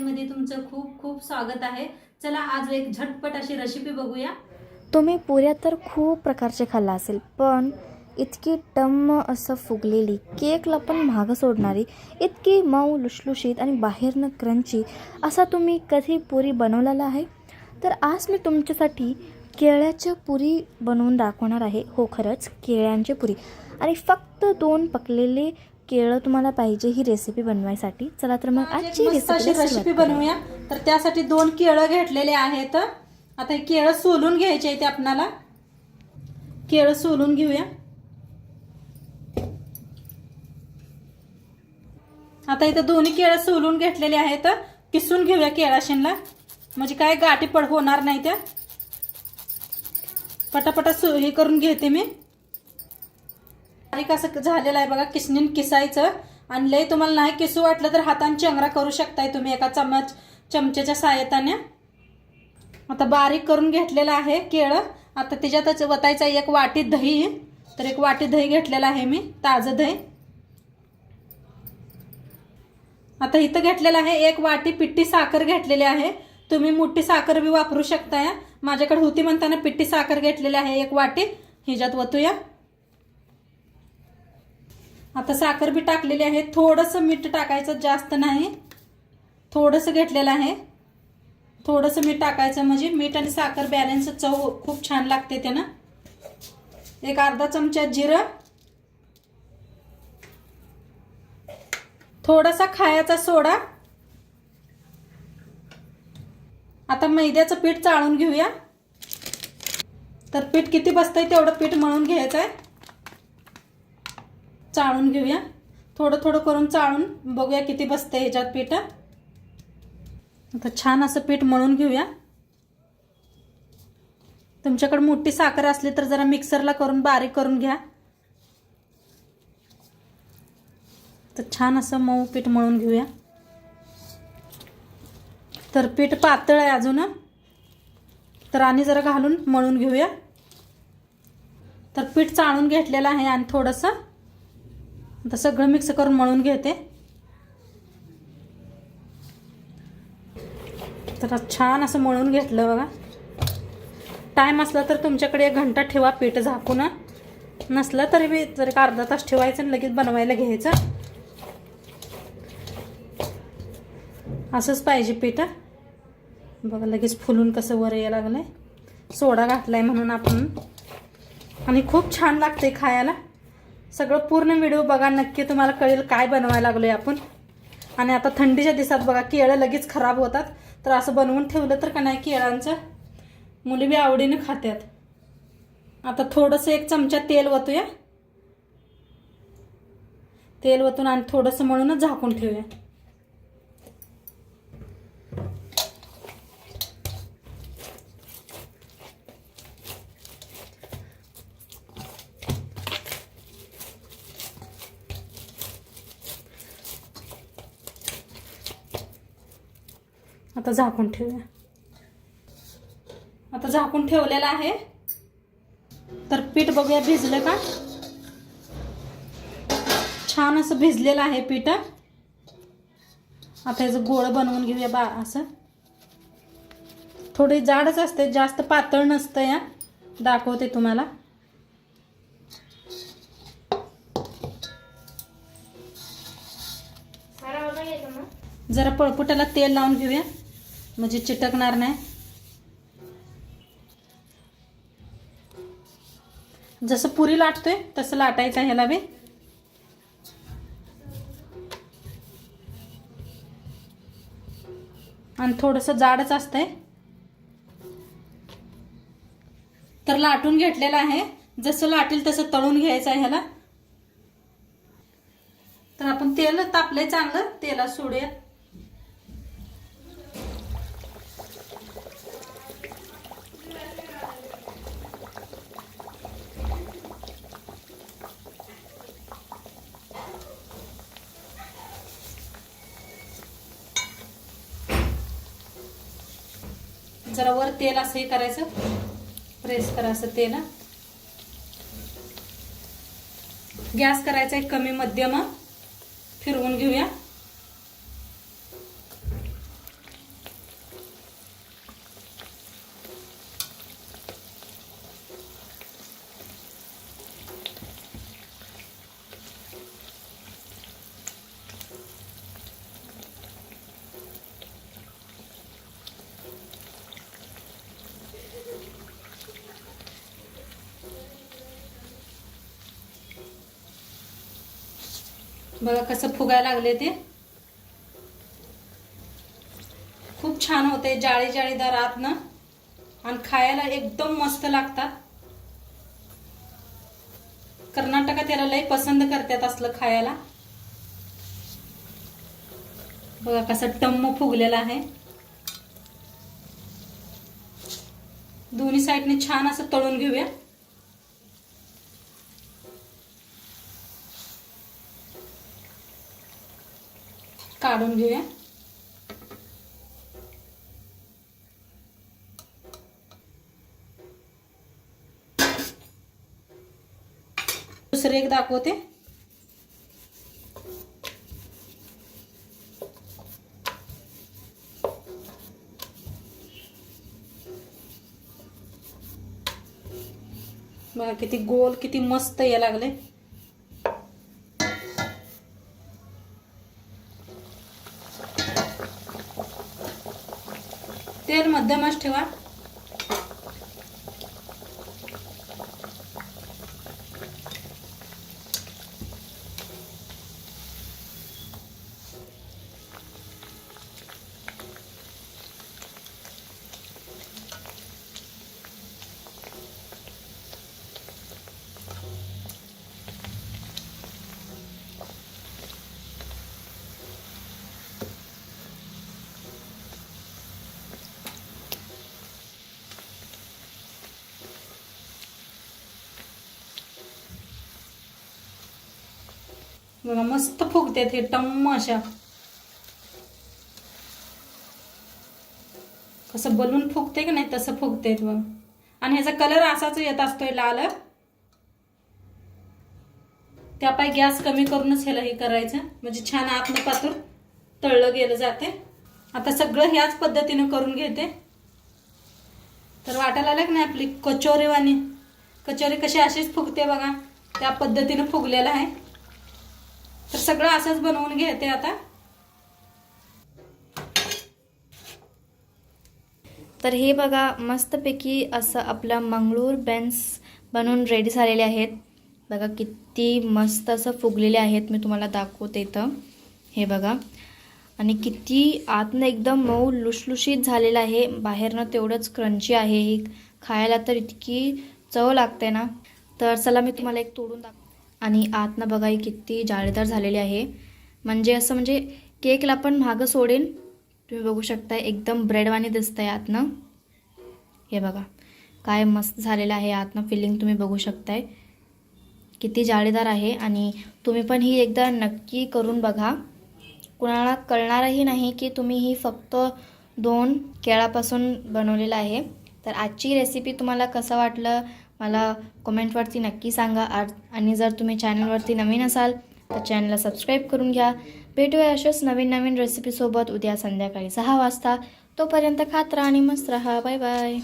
मध्ये तुमचं खूप खूप स्वागत आहे। चला आज एक झटपट अशी रेसिपी बघूया। तुम्ही पुऱ्या तर खूप प्रकारचे खाल्ला असेल, पण इतकी टम्म असं फुगलेली, केकला पण मागं सोडणारी, इतकी मऊ लुसलुशीत आणि बाहेरनं क्रंची असा तुम्ही कधी पुरी बनवलेला आहे? तर आज मी तुमच्यासाठी केळ्याच्या पुरी बनवून दाखवणार आहे। हो, खरंच केळ्यांची पुरी। आणि फक्त 2 पकलेले केळं तुम्हाला पाहिजे ही रेसिपी बनवायसाठी। चला तर मग आजची रेसिपी बनवूया। तर त्यासाठी 2 केळं घेतलेले आहेत। आता हे केळं सोलून घ्यायचे आहेत आपल्याला। केळं सोलून घेऊया। आता इथे दोन्ही केळं सोलून घेतलेले आहेत। किसून घेऊया केळाशींला, म्हणजे काय गाठी पड होणार नाही त्या। पटापटा हे करून घेते मी। बारीक असं झालेलं आहे बघा, किसणीन किसायचं। आणि लय तुम्हाला नाही किसू वाटलं तर हाताने चंगरा करू शकताय तुम्ही एका चमच्याच्या सहाय्याने। आता बारीक करून घेतलेला आहे केळं। आता त्याच्यातच वतायचा 1 वाटी दही। तर 1 वाटी दही घेतलेला आहे मी, ताजं दही। आता इथं घेतलेलं आहे 1 वाटी पिठी साखर घेतलेली आहे। तुम्ही मोठी साखर बी वापरू शकताय। माझ्याकडे होती म्हणताना पिठी साखर घेतलेली आहे 1 वाटी, ह्याच्यात वतूया। आता साखर बी टाकलेली आहे। थोडंसं मीठ टाकायचं, जास्त नाही, थोडंसं घेतलेलं आहे। थोडंसं मीठ टाकायचं, म्हणजे मीठ आणि साखर बॅलन्स चव खूप छान लागते त्यानं। 1 अर्धा चमचा जिरं, थोडासा खायचा सोडा। आता मैद्याचं पीठ चाळून घेऊया। तर पीठ किती बसतंय तेवढं पीठ मळून घ्यायचं आहे। चाळून घेऊया, थोडं थोडं करून चाळून बघूया किती बसतंय ह्याच्यात पीठ। आता छान असं पीठ मळून घेऊया। तुमच्याकडे मोठी साखर असली तर जरा मिक्सरला करून बारीक करून घ्या। तर छान असं मऊ पीठ मळून घेऊया। तर पीठ पातळ आहे अजून, तर आणि जरा घालून मळून घेऊया। तर पीठ चाळून घेतलेलं आहे आणि थोडंसं आता सगळं मिक्स करून मळून घेते। तर छान असं मळून घेतलं बघा। टाइम असला तर तुमच्याकडे 1 घंटा ठेवा पीठ झाकून, नसलं तरी बी जर 1 अर्धा तास ठेवायचं आणि लगेच बनवायला घ्यायचं। असंच पाहिजे पीठ बघा। लगेच फुलून कसं वर यायला लागलंय, सोडा घातलाय म्हणून आपण। आणि खूप छान लागते खायला। सगळं पूर्ण व्हिडिओ बघा, नक्की तुम्हाला कळेल काय बनवायला लागलोय आपण। आणि आता थंडीच्या दिवसात बघा केळं लगेच खराब होतात, तर असं बनवून ठेवलं तर का नाही केळांचं मुली बी आवडीने खात्यात। आता थोडंसं 1 चमचा तेल वतूया। तेल वतून आणि थोडंसं मळूनच झाकून ठेवूया। आता झाकून ठेवूया। आता झाकून ठेवलेलं आहे। तर पीठ बघूया भिजलं का। छान असं भिजलेलं आहे पीठ। आता याचं गोळं बनवून घेऊया बा। असं थोडी जाडच असते, जास्त पातळ नसतं या। दाखवते तुम्हाला। जरा पळपुटाला तेल लावून घेऊया, म्हणजे चिटकणार नाही। जसं पुरी लाटतोय तसं लाटायचं ह्याला बी। आणि थोडंसं जाडच असतंय, तर लाटून घेतलेलं आहे। जसं लाटेल तसं तळून घ्यायचं आहे ह्याला। तर आपण तेल तापलंय चांगलं, तेलात सोडूया। जरा वर तेल असं हे करायचं, प्रेस करायचं तेल। गॅस करायचा आहे कमी मध्यम, फिरवून घेऊया। बघा कसं फुगायला लागले ते. खूप छान होते, जाळी जाळीदार आतनं आणि खायला एकदम मस्त लागतात. कर्नाटकात याला लई पसंत करतात असलं खायला. बघा कसं टम्म फुगलेला आहे. दोन्ही साईडने छान असं तळून घेऊया. काढून घेऊया. दुसरे एक दाखवते. बघा किती गोल, किती मस्त यायला लागले. तेल मध्यमच ठेवा. बघा मस्त फुगते हे टम्म अशा. कसं बलून फुगते की नाही तसं फुगते बघ. आणि ह्याचा कलर असाच येत असतोय लाल. त्यापायी गॅस कमी करूनच ह्याला हे करायचं, म्हणजे छान आतनं पातूर तळलं गेलं जाते. आता सगळं ह्याच पद्धतीने करून घेते. तर वाटायला लागलं नाही आपली कचोरीवाणी. कचोरी कशी अशीच फुगते बघा, त्या पद्धतीने फुगलेलं आहे. तर सगळं असंच बनवून घेते आता. तर हे बघा मस्तपैकी असं आपला मंगळूर बेन्स बनवून रेडी झालेले आहेत. बघा किती मस्त असं फुगलेले आहेत. मी तुम्हाला दाखवते इथं. हे बघा. आणि किती आतनं एकदम मऊ लुसलुशीत झालेलं आहे. बाहेरनं तेवढंच क्रंची आहे. हे खायला तर इतकी चव लागते ना. तर चला मी तुम्हाला एक तोडून दाखवते. आणि आतनं बघा ही किती जाळीदार झालेली आहे. म्हणजे केकला पण मागं सोडेन. तुम्ही बघू शकता एकदम ब्रेडवाणी दिसतंय आतनं. हे बघा काय मस्त झालेलं आहे आतनं. फिलिंग तुम्ही बघू शकताय किती जाळीदार आहे. आणि तुम्ही पण ही एकदा नक्की करून बघा. कुणाला कळणारही नाही की तुम्ही ही फक्त 2 केळापासून बनवलेलं आहे. तर आजची रेसिपी तुम्हाला कसं वाटलं मला कमेंटवरती नक्की सांगा. आणि जर तुम्ही चॅनलवरती नवीन असाल तर चॅनलला सबस्क्राईब करून घ्या. भेटूया अशाच नवीन रेसिपीसोबत उद्या संध्याकाळी 6 वाजता. तोपर्यंत खात राहा आणि मस्त राहा. Bye bye.